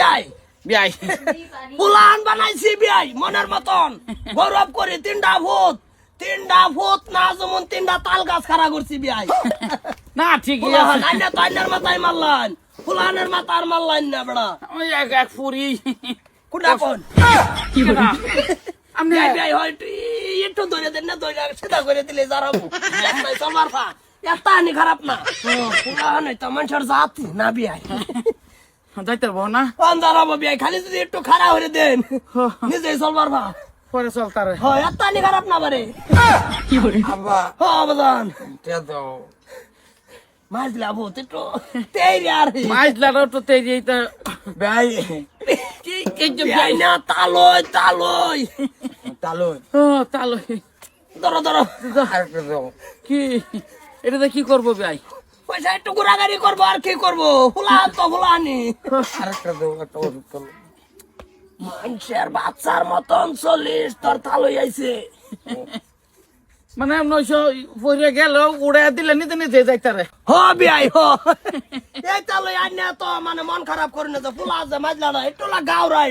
বিয়াই বিয়াই পুলান বানাইছি বিয়াই মনের মতন গৌরব করে তিনটা ভূত না যেমন তিনটা তাল গাছ খাড়া করছি বিয়াই না ঠিকই পুলান আছে আইনা তাইনার মাথায় মারলান পুলানের মাথার মারলান না বড়া ওই এক এক ফুরি কোনটা কোন আপনি বিয়াই বিয়াই হয় একটু ধরে দেন না ধরে সেটা করে দিলে যারাবো চলবার ফা একটা আনি খারাপ না পুলান তো মানুষের জাতি না বিয়াই যাইতে পারবো না কোন দাঁড়াবো বিয়াই খালি যদি একটু খাড়া হয়ে দেন নিজেই চলবার ফা পরে চলতারে হয় একটা আনি খারাপ না পারে আব্বা হ্যাঁ বাজান তে দাও মাছ লাভো একটু তেরি আর মাছ লাগাও তো তেই তো ভাই কি এই যে বিয়াই না তালই তালই তালই ও তালই ধরো ধরো আরেকটা দাও কি এটা কি করবো ভাই পয়সা একটু ঘোরাঘুরি করবো আর কি করবো ফুলান তো ফুলানি আরেকটা দাও একটা ওষুধ তালো মানুষের বাচ্চার মতন 40 তোর তালই আইছে মানে 900 পরে গেল উড়ে দিলে নিতে নিতে যাইতারে হ বিয়াই হ এই তালই আইনা তো মানে মন খারাপ করে না তো ফুলা আছে মাজলা না একটু লা গাওরা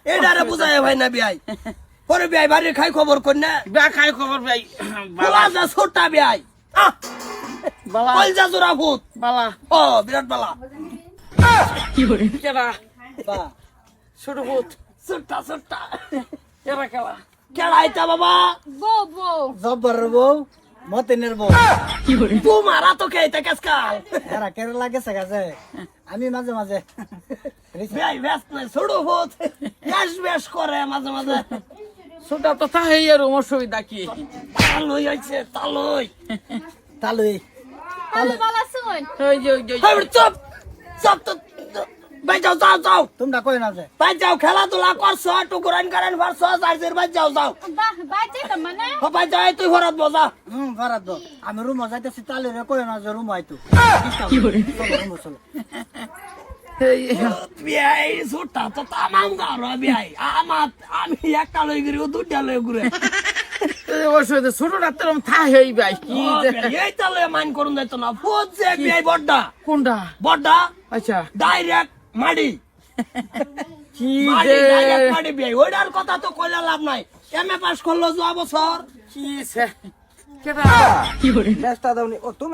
এটারে বুঝায় ভাই না বিয়াই পরে বিয়াই বাড়ি খাই খবর কর না ব্যাগ খাই খবর ভাই ফুলা আছে ছোটটা বিয়াই বালা কলজা জোড়া ভূত বালা ও বিরাট বালা কেডা বা ছোট ভূত ছোট্টা কেডা খেলা কেড়াইতা বাবা জব্বর বউ মতিনের বউ তোমারা তো খেয়েছে কেসকাল এরা কেরালা গেছে গেছে আমি মাঝে মাঝে বিয়াই ব্যস্ত নাই ছোট ভূত বেশ করে মাঝে মাঝে ছোটা তো তাই আর অসুবিধা কি তালই হয়েছে তালই তালুই ওই যে ওই যে চুপ চুপ তো ভাই যাও তোমরা কই না যে ভাই যাও খেলাধুলা করছো একটু ঘুরান কারেন পারছো চার্জের ভাই যাও ভাই যাও তুই ঘরত বজা ভাড়া দো আমি রুম যাইতেছি তালুরে কই না যে রুম আইতো চলো বিয়াই ছোটটা তো তামাম গাড়ো বিয়াই আমি একটা লই ঘুরি ও দুটা লই ঘুরে অসুবিধা ছোট ডাক্তার থাই হই ভাই কি এই তালে মাইন করুন যাইতো না ভূত যে বিয়াই বড়টা কোনটা বড়টা আচ্ছা ডাইরেক্ট মাডি কি মাডি যে ডাইরেক্ট মাডি বিয়াই ওইটার কথা তো কইলা লাভ নাই এমএ পাস করলো যাওয়া বছর কি সে কেডা ব্যস্ত দাও নি ও তুমি